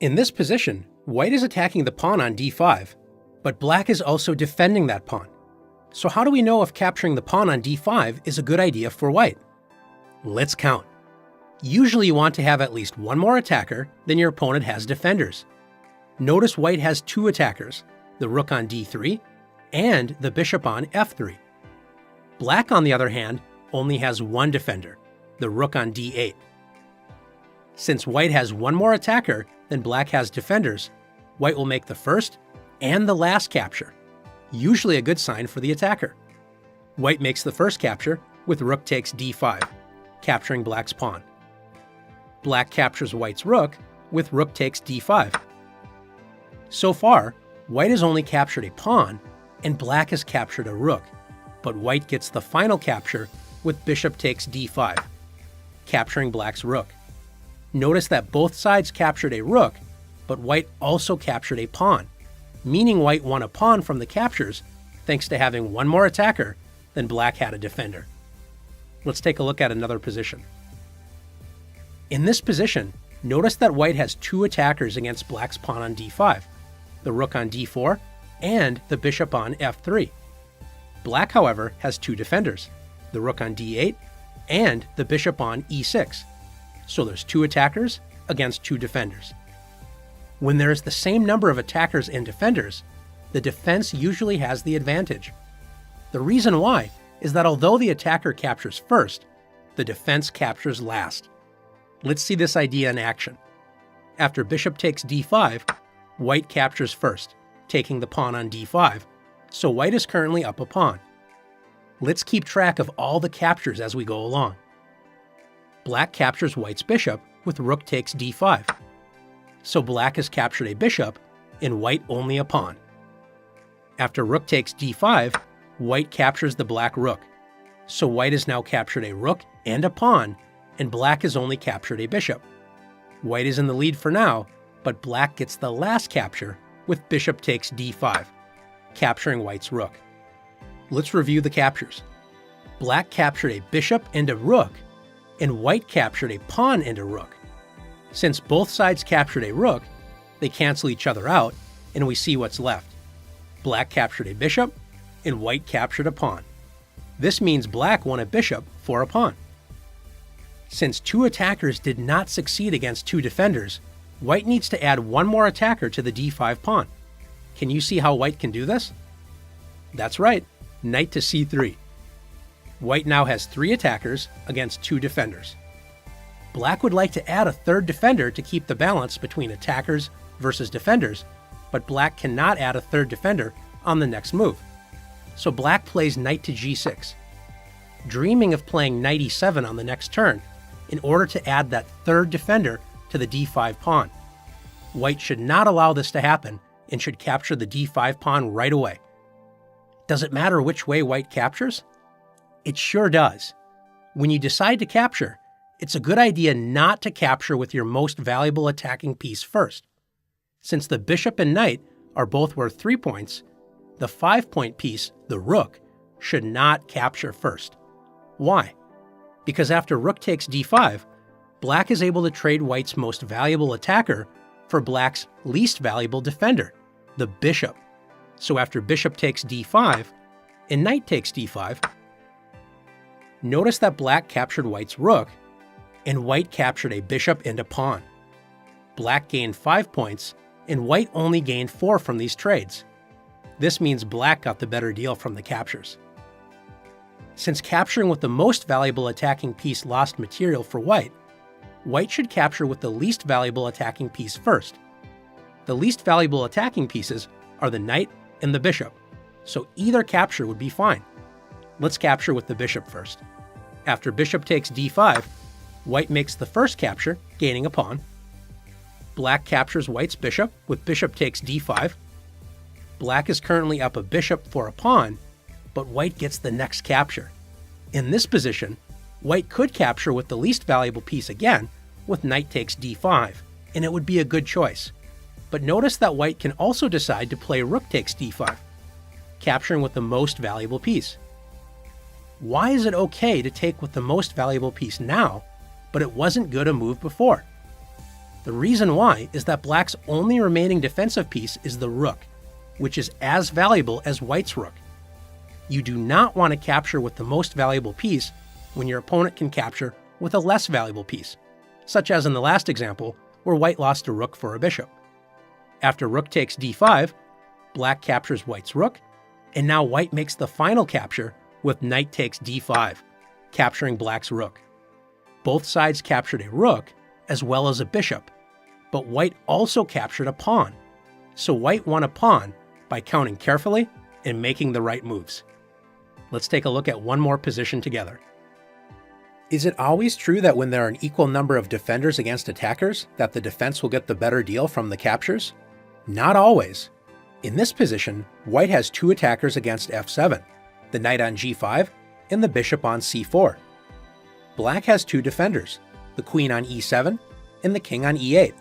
In this position, white is attacking the pawn on d5, but black is also defending that pawn. So how do we know if capturing the pawn on d5 is a good idea for white? Let's count. Usually you want to have at least one more attacker than your opponent has defenders. Notice white has two attackers, the rook on d3 and the bishop on f3. Black, on the other hand, only has one defender, the rook on d8. Since white has one more attacker than black has defenders, white will make the first and the last capture, usually a good sign for the attacker. White makes the first capture with rook takes d5, capturing black's pawn. Black captures white's rook with rook takes d5. So far, white has only captured a pawn and black has captured a rook, but white gets the final capture with bishop takes d5, capturing black's rook. Notice that both sides captured a rook, but white also captured a pawn, meaning white won a pawn from the captures thanks to having one more attacker than black had a defender. Let's take a look at another position. In this position, notice that white has two attackers against black's pawn on d5, the rook on d4 and the bishop on f3. Black, however, has two defenders, the rook on d8 and the bishop on e6. So there's two attackers against two defenders. When there is the same number of attackers and defenders, the defense usually has the advantage. The reason why is that although the attacker captures first, the defense captures last. Let's see this idea in action. After bishop takes d5, white captures first, taking the pawn on d5, so white is currently up a pawn. Let's keep track of all the captures as we go along. Black captures white's bishop with rook takes d5. So black has captured a bishop and white only a pawn. After rook takes d5, white captures the black rook. So white has now captured a rook and a pawn, and black has only captured a bishop. White is in the lead for now, but black gets the last capture with bishop takes d5, capturing white's rook. Let's review the captures. Black captured a bishop and a rook, and white captured a pawn and a rook. Since both sides captured a rook, they cancel each other out, and we see what's left. Black captured a bishop, and white captured a pawn. This means black won a bishop for a pawn. Since two attackers did not succeed against two defenders, white needs to add one more attacker to the d5 pawn. Can you see how white can do this? That's right, knight to c3. White now has three attackers against two defenders. Black would like to add a third defender to keep the balance between attackers versus defenders, but black cannot add a third defender on the next move. So black plays knight to g6, dreaming of playing knight e7 on the next turn in order to add that third defender to the d5 pawn. White should not allow this to happen and should capture the d5 pawn right away. Does it matter which way white captures? It sure does. When you decide to capture, it's a good idea not to capture with your most valuable attacking piece first. Since the bishop and knight are both worth 3 points, the 5-point piece, the rook, should not capture first. Why? Because after rook takes d5, black is able to trade white's most valuable attacker for black's least valuable defender, the bishop. So after bishop takes d5 and knight takes d5, notice that black captured white's rook and white captured a bishop and a pawn. Black gained 5 points and white only gained 4 from these trades. This means black got the better deal from the captures. Since capturing with the most valuable attacking piece lost material for white, white should capture with the least valuable attacking piece first. The least valuable attacking pieces are the knight and the bishop, so either capture would be fine. Let's capture with the bishop first. After bishop takes d5, white makes the first capture, gaining a pawn. Black captures white's bishop with bishop takes d5. Black is currently up a bishop for a pawn, but white gets the next capture. In this position, white could capture with the least valuable piece again with knight takes d5, and it would be a good choice. But notice that white can also decide to play rook takes d5, capturing with the most valuable piece. Why is it okay to take with the most valuable piece now, but it wasn't good a move before? The reason why is that black's only remaining defensive piece is the rook, which is as valuable as white's rook. You do not want to capture with the most valuable piece when your opponent can capture with a less valuable piece, such as in the last example where white lost a rook for a bishop. After rook takes d5, black captures white's rook, and now white makes the final capture with knight takes d5, capturing black's rook. Both sides captured a rook as well as a bishop, but white also captured a pawn, so white won a pawn by counting carefully and making the right moves. Let's take a look at one more position together. Is it always true that when there are an equal number of defenders against attackers, that the defense will get the better deal from the captures? Not always. In this position, white has two attackers against f7, the knight on g5 and the bishop on c4. Black has two defenders, the queen on e7 and the king on e8.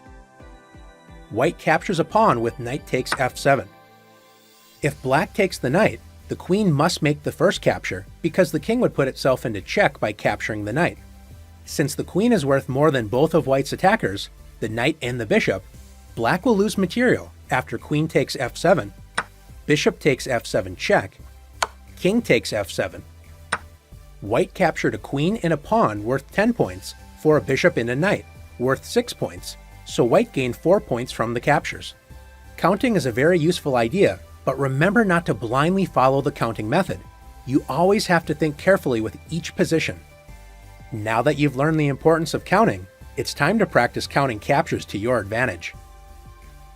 White captures a pawn with knight takes f7. If black takes the knight, the queen must make the first capture because the king would put itself into check by capturing the knight. Since the queen is worth more than both of white's attackers, the knight and the bishop, black will lose material after queen takes f7, bishop takes f7 check, king takes f7. White captured a queen and a pawn worth 10 points for a bishop and a knight, worth 6 points, so white gained 4 points from the captures. Counting is a very useful idea, but remember not to blindly follow the counting method. You always have to think carefully with each position. Now that you've learned the importance of counting, it's time to practice counting captures to your advantage.